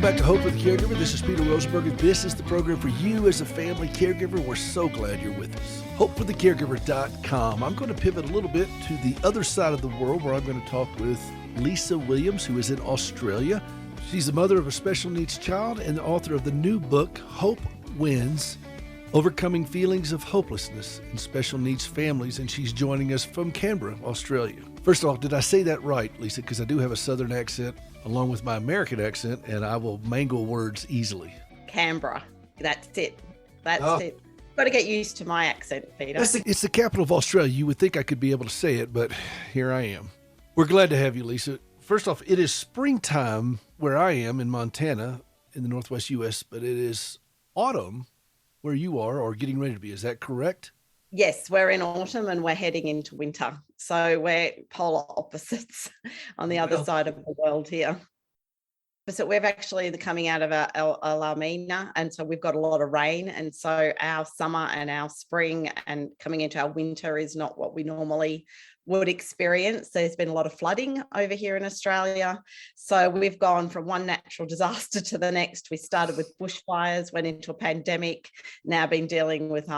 Welcome back to Hope for the Caregiver. This is Peter Rosenberg, and this is the program for you as a family caregiver. We're so glad you're with us. HopeForTheCaregiver.com. I'm going to pivot a little bit to the other side of the world where I'm going to talk with Leisa Williams, who is in Australia. She's the mother of a special needs child and the author of the new book, Hope Wins, Overcoming Feelings of Hopelessness in Special Needs Families, and she's joining us from Canberra, Australia. First of all, did I say that right, Lisa? Because I do have a southern accent along with my American accent, and I will mangle words easily. Canberra. That's it. That's it. Got to get used to my accent, Peter. It's the capital of Australia. You would think I could be able to say it, but here I am. We're glad to have you, Lisa. First off, it is springtime where I am in Montana in the northwest U.S., but it is autumn where you are or getting ready to be. Is that correct? Yes, we're in autumn and we're heading into winter. So we're polar opposites on the other side of the world here. So we're actually coming out of a La Nina, and so we've got a lot of rain. And so our summer and our spring and coming into our winter is not what we normally would experience. There's been a lot of flooding over here in Australia. So we've gone from one natural disaster to the next. We started with bushfires, went into a pandemic, now been dealing with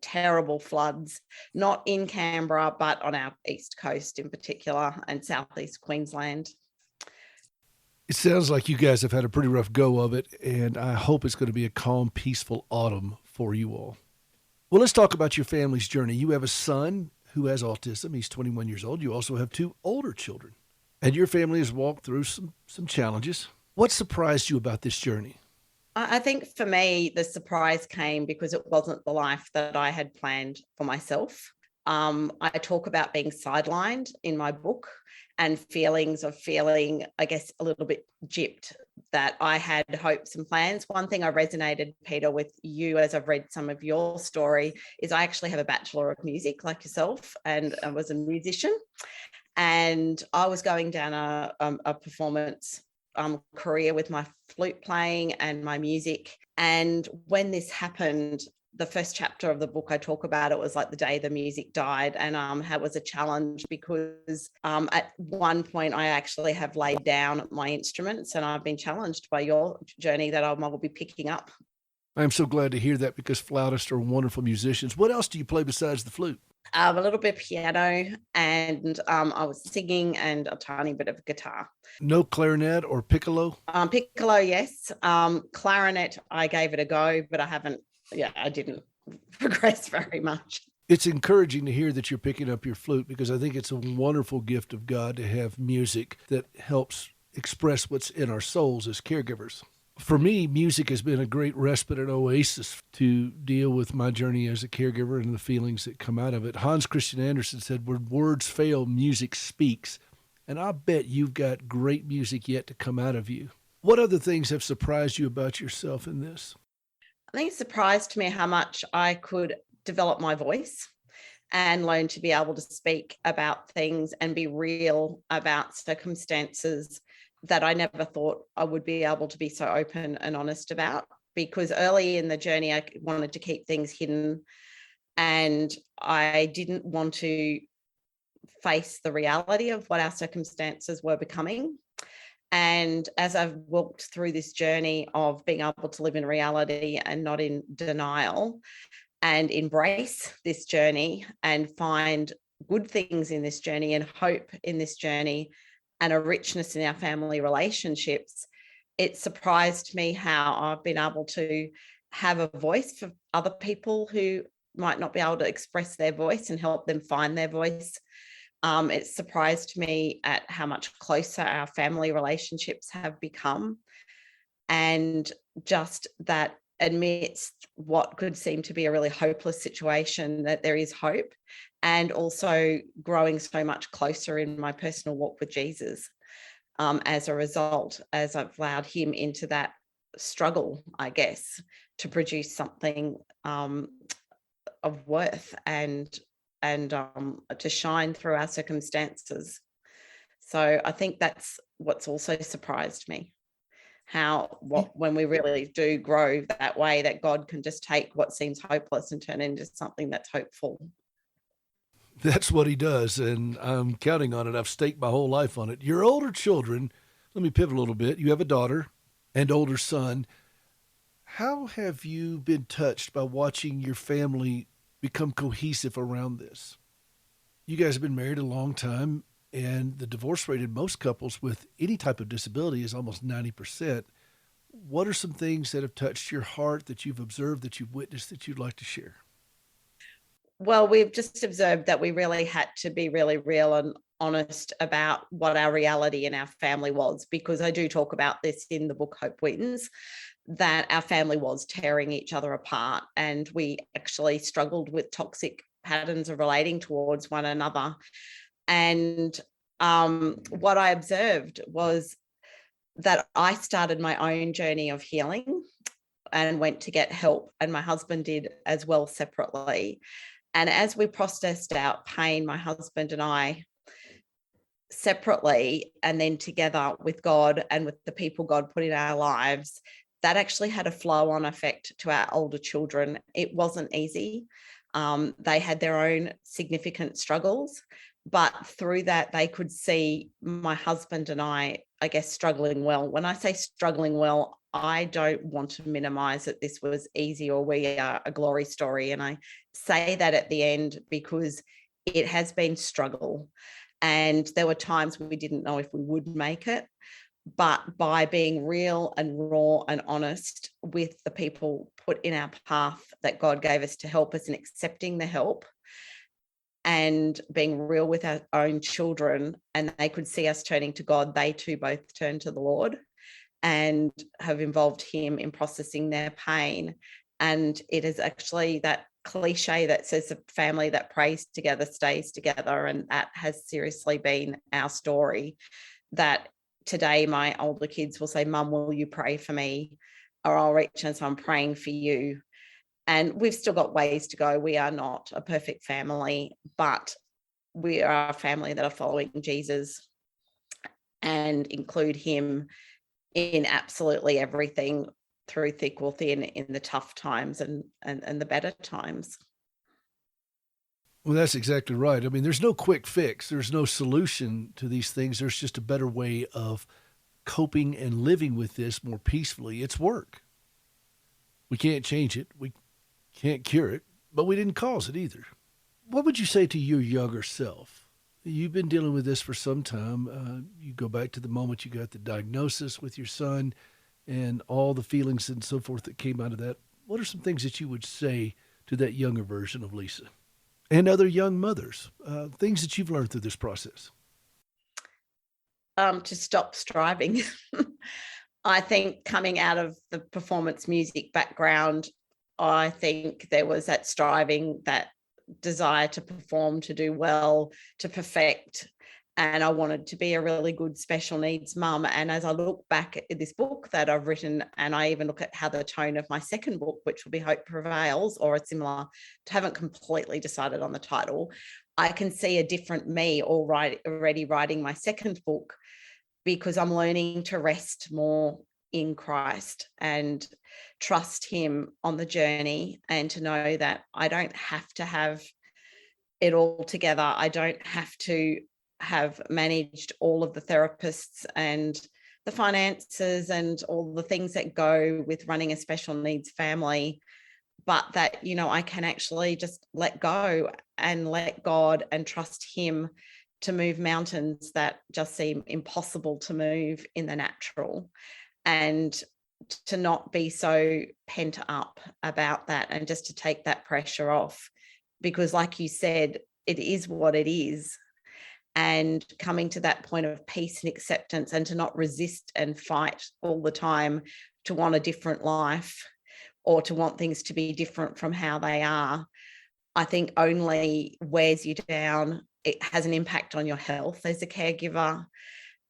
terrible floods, not in Canberra, but on our east coast in particular and southeast Queensland. It sounds like you guys have had a pretty rough go of it, and I hope it's going to be a calm, peaceful autumn for you all. Well, let's talk about your family's journey. You have a son who has autism. He's 21 years old. You also have two older children, and your family has walked through some challenges. What surprised you about this journey? I think for me, the surprise came because it wasn't the life that I had planned for myself. I talk about being sidelined in my book and feelings of feeling, I guess, a little bit gypped, that I had hopes and plans. One thing I resonated, Peter, with you as I've read some of your story is I actually have a Bachelor of Music like yourself, and I was a musician. And I was going down a performance career with my flute playing and my music. And when this happened, the first chapter of the book I talk about, it was like the day the music died, and it was a challenge because at one point I actually have laid down my instruments, and I've been challenged by your journey that I will be picking up. I'm so glad to hear that, because flautists are wonderful musicians. What else do you play besides the flute? A little bit of piano, and I was singing, and a tiny bit of guitar. No clarinet or piccolo? Piccolo, yes. Clarinet, I gave it a go, but I didn't progress very much. It's encouraging to hear that you're picking up your flute, because I think it's a wonderful gift of God to have music that helps express what's in our souls as caregivers. For me, music has been a great respite and oasis to deal with my journey as a caregiver and the feelings that come out of it. Hans Christian Andersen said, "When words fail, music speaks." And I bet you've got great music yet to come out of you. What other things have surprised you about yourself in this? I think it surprised me how much I could develop my voice and learn to be able to speak about things and be real about circumstances that I never thought I would be able to be so open and honest about. Because early in the journey, I wanted to keep things hidden, and I didn't want to face the reality of what our circumstances were becoming. And as I've walked through this journey of being able to live in reality and not in denial, and embrace this journey and find good things in this journey and hope in this journey and a richness in our family relationships, it surprised me how I've been able to have a voice for other people who might not be able to express their voice and help them find their voice. It surprised me at how much closer our family relationships have become, and just that amidst what could seem to be a really hopeless situation, that there is hope, and also growing so much closer in my personal walk with Jesus as a result, as I've allowed him into that struggle, I guess, to produce something of worth and to shine through our circumstances. So I think that's what's also surprised me, when we really do grow that way, that God can just take what seems hopeless and turn it into something that's hopeful. That's what he does, and I'm counting on it. I've staked my whole life on it. Your older children, let me pivot a little bit. You have a daughter and older son. How have you been touched by watching your family become cohesive around this? You guys have been married a long time, and the divorce rate in most couples with any type of disability is almost 90%. What are some things that have touched your heart that you've observed, that you've witnessed, that you'd like to share? Well, we've just observed that we really had to be really real and honest about what our reality in our family was, because I do talk about this in the book Hope Wins, that our family was tearing each other apart, and we actually struggled with toxic patterns of relating towards one another. And what I observed was that I started my own journey of healing and went to get help, and my husband did as well separately. And as we processed out pain, my husband and I, separately and then together with God and with the people God put in our lives, that actually had a flow-on effect to our older children. It wasn't easy. They had their own significant struggles, but through that, they could see my husband and I guess, struggling well. When I say struggling well, I don't want to minimize that this was easy or we are a glory story. And I say that at the end because it has been struggle. And there were times we didn't know if we would make it. But by being real and raw and honest with the people put in our path that God gave us to help us, and accepting the help and being real with our own children, and they could see us turning to God, they too both turned to the Lord and have involved him in processing their pain. And it is actually that cliche that says a family that prays together stays together. And that has seriously been our story, that today my older kids will say, Mum, will you pray for me? Or I'll reach and say, I'm praying for you. And we've still got ways to go. We are not a perfect family, but we are a family that are following Jesus and include him in absolutely everything, through thick or thin, in the tough times and the better times. Well, that's exactly right. I mean, there's no quick fix. There's no solution to these things. There's just a better way of coping and living with this more peacefully. It's work. We can't change it. We can't cure it, but we didn't cause it either. What would you say to your younger self? You've been dealing with this for some time. You go back to the moment you got the diagnosis with your son and all the feelings and so forth that came out of that. What are some things that you would say to that younger version of Leisa and other young mothers, things that you've learned through this process? To stop striving. I think coming out of the performance music background, I think there was that striving, that desire to perform, to do well, to perfect. And I wanted to be a really good special needs mum. And as I look back at this book that I've written, and I even look at how the tone of my second book, which will be Hope Prevails, or a similar, haven't completely decided on the title, I can see a different me already writing my second book, because I'm learning to rest more in Christ and trust him on the journey, and to know that I don't have to have it all together. I don't have to have managed all of the therapists and the finances and all the things that go with running a special needs family, but that, I can actually just let go and let God and trust him to move mountains that just seem impossible to move in the natural, and to not be so pent up about that, and just to take that pressure off, because like you said, it is what it is. And coming to that point of peace and acceptance, and to not resist and fight all the time to want a different life or to want things to be different from how they are, I think only wears you down. It has an impact on your health as a caregiver,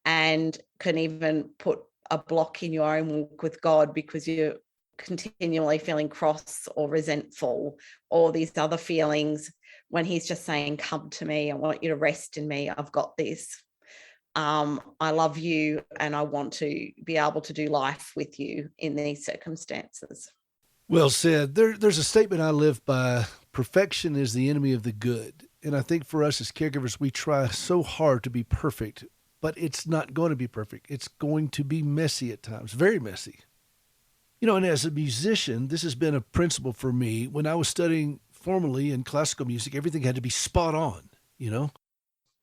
and can even put a block in your own walk with God, because you're continually feeling cross or resentful or these other feelings, when he's just saying, come to me, I want you to rest in me, I've got this. I love you, and I want to be able to do life with you in these circumstances. Well said. There's a statement I live by: perfection is the enemy of the good. And I think for us as caregivers, we try so hard to be perfect but it's not going to be perfect. It's going to be messy at times, very messy. You know, and as a musician, this has been a principle for me. When I was studying formally in classical music, everything had to be spot on, you know?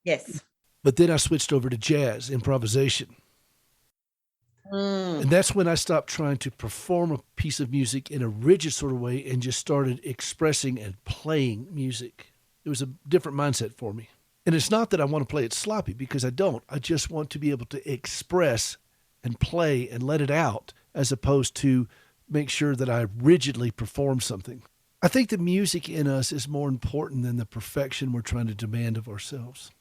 Yes. But then I switched over to jazz, improvisation. And that's when I stopped trying to perform a piece of music in a rigid sort of way and just started expressing and playing music. It was a different mindset for me. And it's not that I want to play it sloppy, because I don't. I just want to be able to express and play and let it out, as opposed to make sure that I rigidly perform something. I think the music in us is more important than the perfection we're trying to demand of ourselves.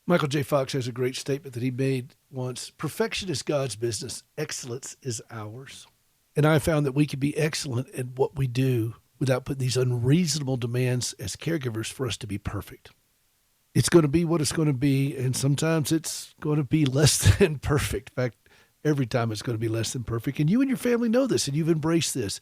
Michael J. Fox has a great statement that he made once: perfection is God's business, excellence is ours. And I found that we can be excellent at what we do without putting these unreasonable demands as caregivers for us to be perfect. It's going to be what it's going to be, and sometimes it's going to be less than perfect. In fact, every time it's going to be less than perfect. And you and your family know this, and you've embraced this.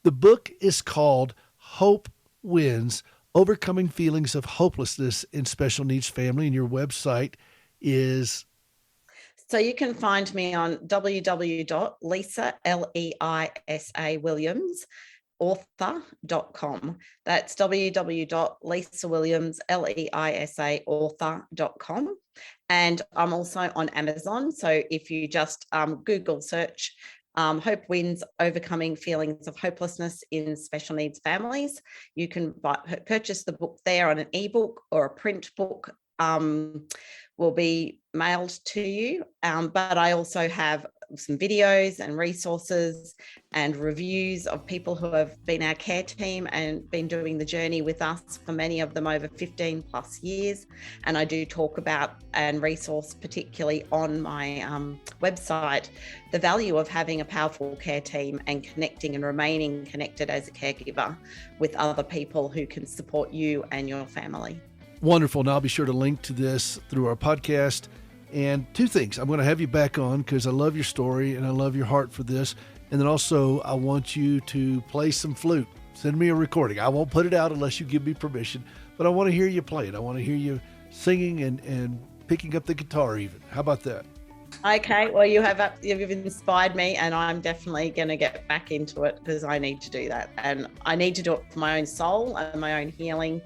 The book is called Hope Wins: Overcoming Feelings of Hopelessness in Special Needs Family, and your website is... So you can find me on www.Leisa, Leisa Williams, author.com. That's www.leisawilliams, Leisa author.com. And I'm also on Amazon. So if you just Google search Hope Wins: Overcoming Feelings of Hopelessness in Special Needs Families, you can purchase the book there on an ebook, or a print book will be mailed to you. But I also have some videos and resources and reviews of people who have been our care team and been doing the journey with us, for many of them over 15 plus years. And I do talk about and resource, particularly on my website, the value of having a powerful care team and connecting and remaining connected as a caregiver with other people who can support you and your family. Wonderful. And I'll be sure to link to this through our podcast. And two things: I'm going to have you back on because I love your story and I love your heart for this. And then also, I want you to play some flute. Send me a recording. I won't put it out unless you give me permission, but I want to hear you play it. I want to hear you singing and picking up the guitar even. How about that? Okay, well, you've inspired me, and I'm definitely going to get back into it, because I need to do that. And I need to do it for my own soul and my own healing.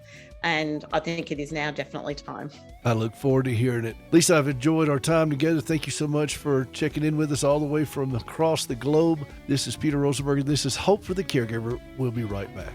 And I think it is now definitely time. I look forward to hearing it. Leisa, I've enjoyed our time together. Thank you so much for checking in with us all the way from across the globe. This is Peter Rosenberg. This is Hope for the Caregiver. We'll be right back.